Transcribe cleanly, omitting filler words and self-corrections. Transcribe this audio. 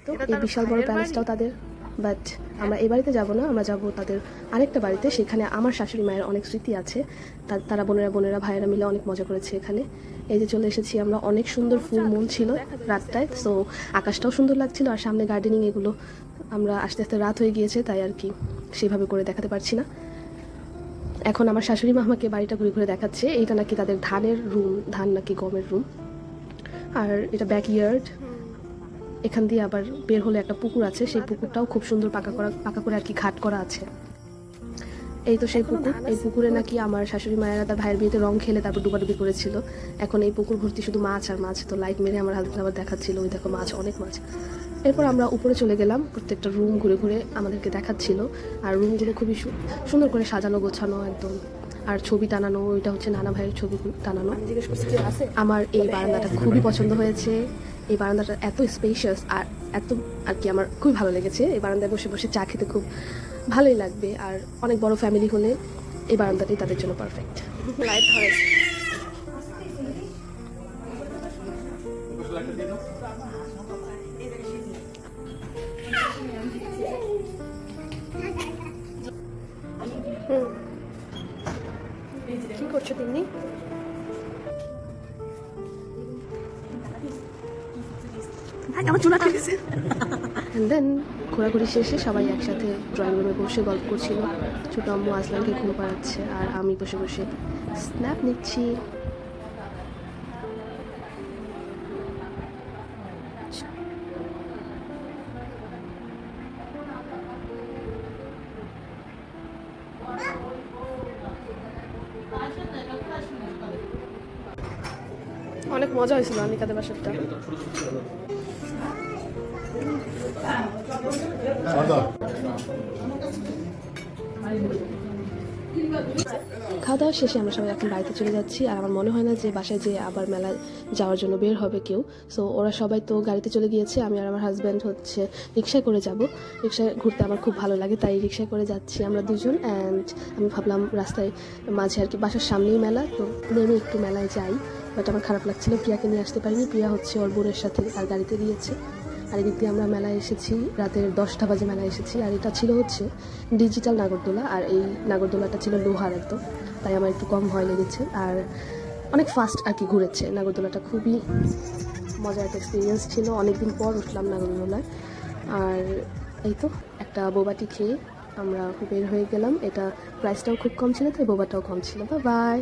তো এই বিশাল বড় প্যালেসটাও তাদের, বাট আমরা এই বাড়িতে যাব না, আমরা যাব তাদের আরেকটা বাড়িতে। সেখানে আমার শাশুড়ি মায়ের অনেক স্মৃতি আছে, তারা বোনেরা ভাইয়েরা মিলে অনেক মজা করেছে এখানে। এই যে চলে এসেছি আমরা, অনেক সুন্দর ফুল মুন ছিল রাতটায়, সো আকাশটাও সুন্দর লাগছিল, আর সামনে গার্ডেনিং, এগুলো আমরা আস্তে আস্তে রাত হয়ে গিয়েছে তাই আর কি সেভাবে করে দেখাতে পারছি না। এখন আমার শাশুড়ি মা আমাকে বাড়িটা ঘুরে ঘুরে দেখাচ্ছে। এইটা নাকি তাদের ধানের রুম, ধান নাকি গমের রুম, আর এটা ব্যাকইয়ার্ড। এখান দিয়ে আবার বের হলে একটা পুকুর আছে, সেই পুকুরটাও খুব সুন্দর পাকা করে আর কি ঘাট করা আছে। এই তো সেই পুকুর, এই পুকুরে নাকি আমার শাশুড়ি মায়েরা তার ভাইয়ের বিয়েতে রং খেলে তারপর ডুবাডুবি করেছিল। এখন এই পুকুর ভর্তি শুধু মাছ আর মাছ। তো লাইট মেরে আমার হাজবেন্ড আবার দেখাচ্ছিল, ওই দেখো মাছ, অনেক মাছ। এরপর আমরা উপরে চলে গেলাম, প্রত্যেকটা রুম ঘুরে ঘুরে আমাদেরকে দেখাচ্ছিল। আর রুমগুলো খুবই সুন্দর করে সাজানো গোছানো একদম, আর ছবি টানানো, ওইটা হচ্ছে নানা ভাইয়ের ছবি টানানো। আমার এই বারান্দাটা খুবই পছন্দ হয়েছে। এই বারান্দাটা এত স্পেশিয়াস আর এত আর কি আমার খুবই ভালো লেগেছে। এই বারান্দায় বসে বসে চা খেতে খুব ভালোই লাগবে, আর অনেক বড় ফ্যামিলি হলে এই বারান্দাটাই তাদের জন্য পারফেক্ট। লাইট ধরে কি করছো তুমি? আমার চুলা খেয়েছে। অ্যান্ড দেন ঘোরাঘুরি শেষে সবাই একসাথে ড্রয়িং রুমে বসে গল্প করছিল। ছোটো আম্মু আসলামকে ঘুম পাড়াচ্ছে, আর আমি বসে বসে স্ন্যাপ নিচ্ছি। অনেক মজা হয়েছিল আনিকাদের বাসাটা। খাওয়া দাওয়া শেষে আমরা সবাই এখন বাড়িতে চলে যাচ্ছি, আর আমার মনে হয় না যে বাসায় যেয়ে আবার মেলায় যাওয়ার জন্য বের হবে কেউ। সো ওরা সবাই তো গাড়িতে চলে গিয়েছে, আমি আর আমার হাজব্যান্ড হচ্ছে রিক্সায় করে যাব। রিক্সায় ঘুরতে আমার খুব ভালো লাগে, তাই রিক্সায় করে যাচ্ছি আমরা দুজন। অ্যান্ড আমি ভাবলাম রাস্তায় মাঝে আর কি বাসার সামনেই মেলা, তো নেমে একটু মেলায় যাই। বাট আমার খারাপ লাগছিল, প্রিয়াকে নিয়ে আসতে পারিনি। প্রিয়া হচ্ছে ওর বোনের সাথে তার গাড়িতে দিয়েছে। আর এদিক দিয়ে আমরা মেলায় এসেছি, রাতের 10টা বাজে মেলায় এসেছি। আর এটা ছিল হচ্ছে ডিজিটাল নাগরদোলা, আর এই নাগরদোলাটা ছিল লোহার একদম, তাই আমার একটু কম ভয় লেগেছে। আর অনেক ফাস্ট আর কি ঘুরেছে নাগরদোলাটা, খুবই মজার একটা এক্সপিরিয়েন্স ছিল। অনেকদিন পর উঠলাম নাগরদোলায়। আর এই তো একটা বোবাটি খেয়ে আমরা বের হয়ে গেলাম। এটা প্রাইসটাও খুব কম ছিল, তাই বোবাটাও কম ছিল। বাই।